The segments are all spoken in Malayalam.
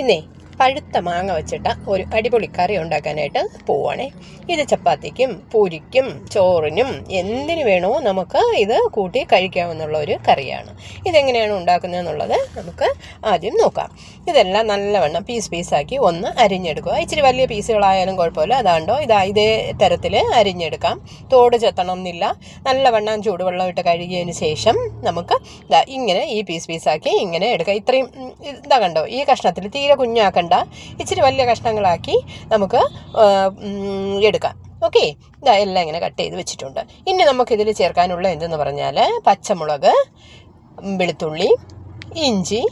ഇന്നേ പഴുത്ത മാങ്ങ വെച്ചിട്ട് ഒരു അടിപൊളി കറി ഉണ്ടാക്കാനായിട്ട് പോവുകയാണേ. ഇത് ചപ്പാത്തിക്കും പൂരിക്കും ചോറിനും എന്തിനു വേണോ നമുക്ക് ഇത് കൂട്ടി കഴിക്കാവുന്നുള്ള ഒരു കറിയാണ്. ഇതെങ്ങനെയാണ് ഉണ്ടാക്കുന്നതെന്നുള്ളത് നമുക്ക് ആദ്യം നോക്കാം. ഇതെല്ലാം നല്ലവണ്ണം പീസാക്കി ഒന്ന് അരിഞ്ഞെടുക്കുക. ഇച്ചിരി വലിയ പീസുകളായാലും കുഴപ്പമില്ല. അതാണ്ടോ ഇതേ തരത്തിൽ അരിഞ്ഞെടുക്കാം. തോട് ചെത്തണം എന്നില്ല. നല്ലവണ്ണം ചൂടുവെള്ളം ഇട്ട് കഴുകിയതിന് ശേഷം നമുക്ക് ഇങ്ങനെ ഈ പീസാക്കി ഇങ്ങനെ എടുക്കാം. ഇത്രയും ഇതാ കണ്ടോ, ഈ കഷ്ണത്തിൽ തീരെ കുഞ്ഞാക്കണ്ട, ഇച്ചിരി വലിയ കഷ്ണങ്ങളാക്കി നമുക്ക് എടുക്കാം. ഓക്കെ, ഇതാ എല്ലാം ഇങ്ങനെ കട്ട് ചെയ്ത് വെച്ചിട്ടുണ്ട്. ഇനി നമുക്കിതിൽ ചേർക്കാനുള്ള എന്തെന്ന് പറഞ്ഞാൽ പച്ചമുളക്, വെളുത്തുള്ളി, ഇഞ്ചി,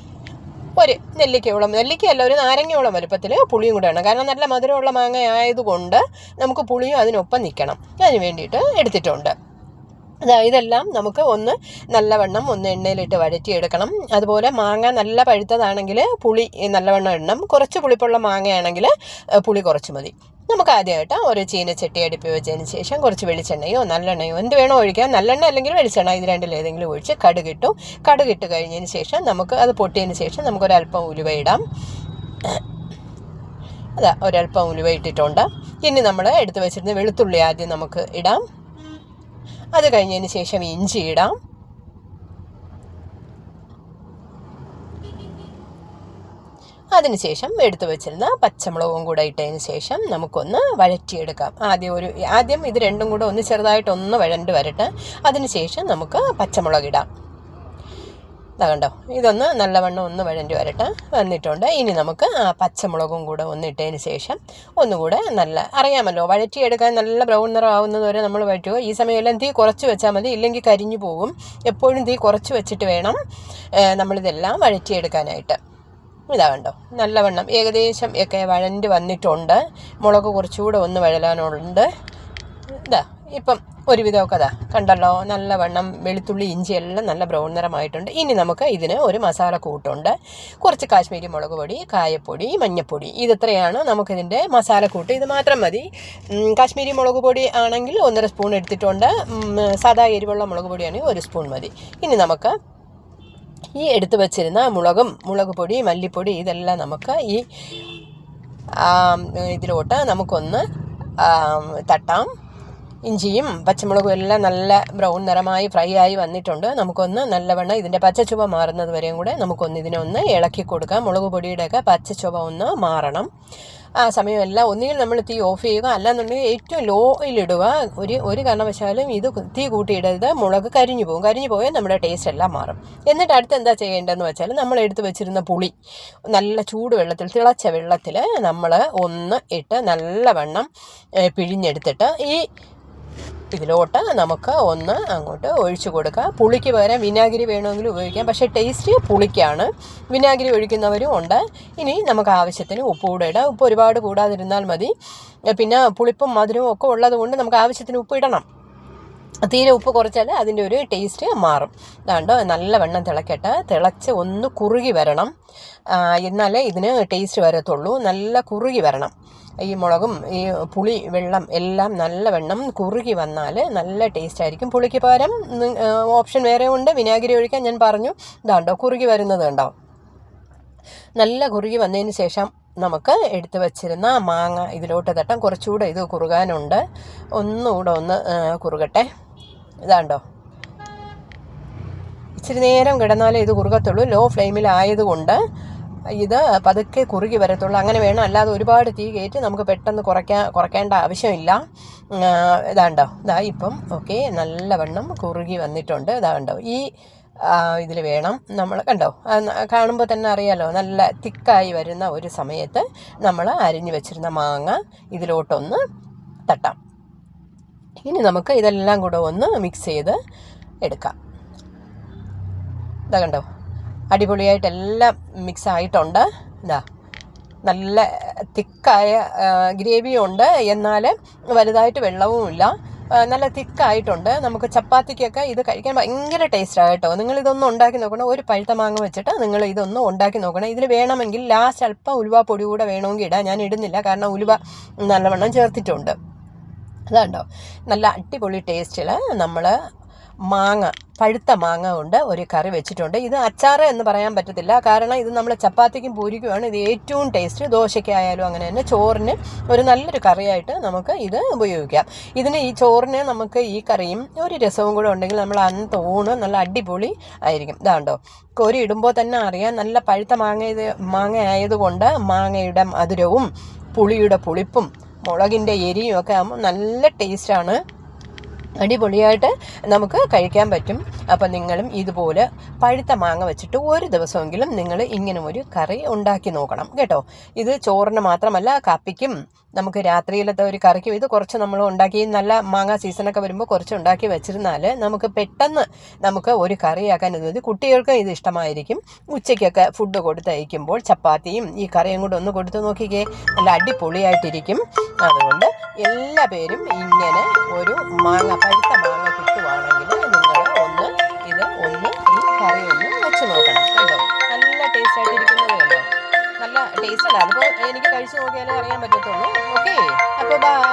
ഒരു നെല്ലിക്കയല്ല ഒരു നാരങ്ങയോളം വലുപ്പത്തിൽ പുളിയും കൂടെ വേണം. കാരണം നല്ല മധുരമുള്ള മാങ്ങ ആയതുകൊണ്ട് നമുക്ക് പുളിയും അതിനൊപ്പം നിൽക്കണം. അതിന് വേണ്ടിയിട്ട് എടുത്തിട്ടുണ്ട്. ഇതെല്ലാം നമുക്ക് നല്ലവണ്ണം എണ്ണയിലിട്ട് വഴറ്റിയെടുക്കണം. അതുപോലെ മാങ്ങ നല്ല പഴുത്തതാണെങ്കിൽ പുളി നല്ലവണ്ണം ഇടണം. കുറച്ച് പുളിപ്പുള്ള മാങ്ങയാണെങ്കിൽ പുളി കുറച്ച് മതി. നമുക്ക് ആദ്യമായിട്ട് ഒരു ചീനച്ചട്ടി അടുപ്പി വെച്ചതിന് ശേഷം കുറച്ച് വെളിച്ചെണ്ണയോ നല്ലെണ്ണയോ എന്ത് വേണോ ഒഴിക്കാം. നല്ലെണ്ണ അല്ലെങ്കിൽ വെളിച്ചെണ്ണ, ഇത് രണ്ടിലേതെങ്കിലും ഒഴിച്ച് കടുകിട്ട് കഴിഞ്ഞതിന് ശേഷം നമുക്ക് അത് പൊട്ടിയതിന് ശേഷം നമുക്കൊരല്പം ഉലുവ ഇടാം. ഒരല്പം ഉലുവ ഇട്ടിട്ടുണ്ട്. ഇനി നമ്മൾ എടുത്ത് വെച്ചിരുന്ന വെളുത്തുള്ളി ആദ്യം നമുക്ക് ഇടാം. അത് കഴിഞ്ഞതിന് ശേഷം ഇഞ്ചി ഇടാം. അതിനുശേഷം എടുത്തു വെച്ചിരുന്ന പച്ചമുളകും കൂടെ ഇട്ടതിന് ശേഷം നമുക്കൊന്ന് വഴറ്റിയെടുക്കാം. ആദ്യം ഇത് രണ്ടും കൂടെ ചെറുതായിട്ടൊന്ന് വഴണ്ട് വരട്ടെ. അതിനുശേഷം നമുക്ക് പച്ചമുളക് ഇടാം. കണ്ടോ, ഇതൊന്ന് നല്ലവണ്ണം വഴണ്ടി വന്നിട്ടുണ്ട്. ഇനി നമുക്ക് പച്ചമുളകും കൂടെ ഇട്ടതിന് ശേഷം ഒന്നുകൂടെ അറിയാമല്ലോ, വഴറ്റിയെടുക്കാൻ നല്ല ബ്രൗൺ നിറം ആവുന്നത് വരെ നമ്മൾ വഴറ്റുക. ഈ സമയമെല്ലാം തീ കുറച്ച് വെച്ചാൽ മതി, ഇല്ലെങ്കിൽ കരിഞ്ഞു പോകും. എപ്പോഴും തീ കുറച്ച് വെച്ചിട്ട് വേണം നമ്മളിതെല്ലാം വഴറ്റിയെടുക്കാനായിട്ട്. കണ്ടോ, നല്ലവണ്ണം ഏകദേശം ഒക്കെ വഴണ്ട് വന്നിട്ടുണ്ട്. മുളക് കുറച്ചുകൂടെ വഴലാനുണ്ട്. ഇപ്പം ഒരുവിധമൊക്കെ കണ്ടല്ലോ, നല്ലവണ്ണം വെളുത്തുള്ളി ഇഞ്ചി എല്ലാം നല്ല ബ്രൗൺ നിറമായിട്ടുണ്ട്. ഇനി നമുക്ക് ഇതിന് ഒരു മസാല കൂട്ടുണ്ട്. കുറച്ച് കാശ്മീരി മുളക് പൊടി, കായപ്പൊടി, മഞ്ഞൾപ്പൊടി, ഇതെത്രയാണ് നമുക്കിതിൻ്റെ മസാല കൂട്ട്. ഇത് മാത്രം മതി. കാശ്മീരി മുളക് പൊടി ആണെങ്കിൽ 1.5 സ്പൂൺ എടുത്തിട്ടുണ്ട്. സാധാ എരിവുള്ള മുളക് പൊടിയാണെങ്കിൽ 1 സ്പൂൺ മതി. ഇനി നമുക്ക് ഈ എടുത്തു വച്ചിരുന്ന മുളക് പൊടി, മല്ലിപ്പൊടി ഇതെല്ലാം നമുക്ക് ഈ ഇതിലോട്ട് നമുക്കൊന്ന് തട്ടാം. ഇഞ്ചിയും പച്ചമുളകും എല്ലാം നല്ല ബ്രൗൺ നിറമായി ഫ്രൈ ആയി വന്നിട്ടുണ്ട്. നമുക്കൊന്ന് നല്ലവണ്ണം ഇതിൻ്റെ പച്ചച്ചുവ മാറുന്നത് വരെയും കൂടെ ഇതിനെ ഇളക്കി കൊടുക്കാം. മുളക് പൊടിയുടെയൊക്കെ പച്ചച്ചുവ മാറണം. ആ സമയമെല്ലാം ഒന്നുകിൽ നമ്മൾ തീ ഓഫ് ചെയ്യുക, അല്ലാന്നുണ്ടെങ്കിൽ ഏറ്റവും ലോയിലിടുക. ഒരു കാരണവശാലും ഇത് തീ കൂട്ടിയിടരുത്. മുളക് കരിഞ്ഞു പോയാൽ നമ്മുടെ ടേസ്റ്റ് എല്ലാം മാറും. എന്നിട്ട് അടുത്ത് എന്താ ചെയ്യേണ്ടതെന്ന് വെച്ചാൽ, നമ്മൾ എടുത്ത് വെച്ചിരുന്ന പുളി നല്ല തിളച്ച വെള്ളത്തിൽ നമ്മൾ ഇട്ട് നല്ലവണ്ണം പിഴിഞ്ഞെടുത്തിട്ട് ഇതിലോട്ട് നമുക്ക് അങ്ങോട്ട് ഒഴിച്ചു കൊടുക്കുക. പുളിക്ക് പകരം വിനാഗിരി വേണമെങ്കിൽ ഉപയോഗിക്കാം, പക്ഷേ ടേസ്റ്റ് പുളിക്കാണ്. വിനാഗിരി ഒഴിക്കുന്നവരും ഉണ്ട്. ഇനി നമുക്ക് ആവശ്യത്തിന് ഉപ്പ് കൂടെ ഇടാം. ഉപ്പ് ഒരുപാട് കൂടാതിരുന്നാൽ മതി. പിന്നെ പുളിപ്പും മധുരവും ഒക്കെ ഉള്ളത് കൊണ്ട് നമുക്ക് ആവശ്യത്തിന് ഉപ്പ് ഇടണം. തീരെ ഉപ്പ് കുറച്ചാൽ അതിൻ്റെ ഒരു ടേസ്റ്റ് മാറും. നല്ലവണ്ണം തിളച്ച് കുറുകി വരണം. എന്നാലേ ഇതിന് ടേസ്റ്റ് വരത്തുള്ളൂ. നല്ല കുറുകി വരണം. ഈ മുളകും ഈ പുളി വെള്ളം എല്ലാം നല്ലവണ്ണം കുറുകി വന്നാൽ നല്ല ടേസ്റ്റ് ആയിരിക്കും. പുളിക്ക് പകരം ഓപ്ഷൻ വേറെ ഉണ്ട്, വിനാഗിരി ഒഴിക്കാൻ ഞാൻ പറഞ്ഞു. കുറുകി വരുന്നത് കണ്ടോ. നല്ല കുറുകി വന്നതിന് ശേഷം നമുക്ക് എടുത്തു വച്ചിരുന്ന മാങ്ങ ഇതിലോട്ട് തട്ടാം. കുറച്ചുകൂടെ ഇത് കുറുകാനുണ്ട്. ഒന്നുകൂടെ കുറുകട്ടെ. ഇച്ചിരി നേരം കിടന്നാലേ ഇത് കുറുകത്തുള്ളൂ. ലോ ഫ്ലെയിമിലായതുകൊണ്ട് ഇത് പതുക്കെ കുറുകി വരത്തുള്ളൂ. അങ്ങനെ വേണം, അല്ലാതെ ഒരുപാട് തീ കയറ്റി നമുക്ക് പെട്ടെന്ന് കുറയ്ക്കേണ്ട ആവശ്യമില്ല. ഇപ്പം ഓക്കെ, നല്ലവണ്ണം കുറുകി വന്നിട്ടുണ്ട്. ഈ ഇതിൽ വേണം നമ്മൾ കാണുമ്പോൾ തന്നെ അറിയാലോ, നല്ല തിക്കായി വരുന്ന ഒരു സമയത്ത് നമ്മൾ അരിഞ്ഞു വെച്ചിരുന്ന മാങ്ങ ഇതിലോട്ടൊന്ന് തട്ടാം. ഇനി നമുക്ക് ഇതെല്ലാം കൂടെ മിക്സ് ചെയ്ത് എടുക്കാം. കണ്ടോ, അടിപൊളിയായിട്ടെല്ലാം മിക്സ് ആയിട്ടുണ്ട്. നല്ല തിക്കായ ഗ്രേവിയും ഉണ്ട്, എന്നാൽ വലുതായിട്ട് വെള്ളവുമില്ല. നല്ല തിക്കായിട്ടുണ്ട്. നമുക്ക് ചപ്പാത്തിക്കൊക്കെ ഇത് കഴിക്കാൻ ഭയങ്കര ടേസ്റ്റാണ് കേട്ടോ. നിങ്ങളിതൊന്നും ഉണ്ടാക്കി നോക്കണം. ഒരു പഴുത്ത മാങ്ങ വെച്ചിട്ട് നിങ്ങൾ ഇതൊന്നും ഉണ്ടാക്കി നോക്കണം. ഇതിൽ വേണമെങ്കിൽ ലാസ്റ്റ് അല്പം ഉലുവ പൊടി കൂടെ വേണമെങ്കിൽ ഇടാം. ഞാൻ ഇടുന്നില്ല, കാരണം ഉലുവ നല്ലവണ്ണം ചേർത്തിട്ടുണ്ട്. നല്ല അടിപൊളി ടേസ്റ്റിൽ നമ്മൾ പഴുത്ത മാങ്ങ കൊണ്ട് ഒരു കറി വെച്ചിട്ടുണ്ട്. ഇത് അച്ചാറ് എന്ന് പറയാൻ പറ്റത്തില്ല, കാരണം ഇത് നമ്മൾ ചപ്പാത്തിക്കും പൂരിക്കുമാണ് ഇത് ഏറ്റവും ടേസ്റ്റ്. ദോശയ്ക്കായാലും അങ്ങനെ തന്നെ ചോറിന് ഒരു നല്ലൊരു കറിയായിട്ട് നമുക്ക് ഇത് ഉപയോഗിക്കാം. ഈ ചോറിന് നമുക്ക് ഈ കറിയും ഒരു രസവും കൂടെ ഉണ്ടെങ്കിൽ നമ്മൾ അന്നത്തെ ഊണ് നല്ല അടിപൊളി ആയിരിക്കും. ഇതാണ്ടോ, കോരി ഇടുമ്പോൾ തന്നെ അറിയാം നല്ല പഴുത്ത മാങ്ങ ആയതുകൊണ്ട് മാങ്ങയുടെ മധുരവും പുളിയുടെ പുളിപ്പും മുളകിൻ്റെ എരിയും ഒക്കെ ആകുമ്പോൾ നല്ല ടേസ്റ്റാണ്. അടിപൊളിയായിട്ട് നമുക്ക് കഴിക്കാൻ പറ്റും. അപ്പം നിങ്ങളും ഇതുപോലെ പഴുത്ത മാങ്ങ വെച്ചിട്ട് ഒരു ദിവസമെങ്കിലും നിങ്ങൾ ഇങ്ങനെ ഒരു കറി ഉണ്ടാക്കി നോക്കണം കേട്ടോ. ഇത് ചോറിന് മാത്രമല്ല, കാപ്പിക്കും നമുക്ക് രാത്രിയിലത്തെ ഒരു കറിക്കും ഇത് കുറച്ച് നമ്മൾ ഉണ്ടാക്കി, നല്ല മാങ്ങ സീസണൊക്കെ വരുമ്പോൾ കുറച്ച് ഉണ്ടാക്കി വെച്ചിരുന്നാൽ നമുക്ക് പെട്ടെന്ന് നമുക്ക് ഒരു കറിയാക്കാൻ ഇത് മതി. കുട്ടികൾക്ക് ഇത് ഇഷ്ടമായിരിക്കും. ഉച്ചയ്ക്കൊക്കെ ഫുഡ് കൊടുത്തയക്കുമ്പോൾ ചപ്പാത്തിയും ഈ കറിയും കൂടെ ഒന്ന് കൊടുത്ത് നോക്കിക്കേ, നല്ല അടിപൊളിയായിട്ടിരിക്കും. അതുകൊണ്ട് എല്ലാ പേരും ഇങ്ങനെ ഒരു പഴുത്ത മാങ്ങ കിട്ടുവാണെങ്കിൽ നിങ്ങൾ ഈ കറി ഒന്ന് വെച്ച് നോക്കണം. കണ്ടോ, നല്ല ടേസ്റ്റായിട്ടിരിക്കുന്നത് കണ്ടോ, നല്ല ടേസ്റ്റല്ല. അതിപ്പോൾ എനിക്ക് കഴിച്ച് നോക്കിയാലേ അറിയാൻ പറ്റത്തുള്ളൂ. ഓക്കെ, അപ്പോൾ ബൈ.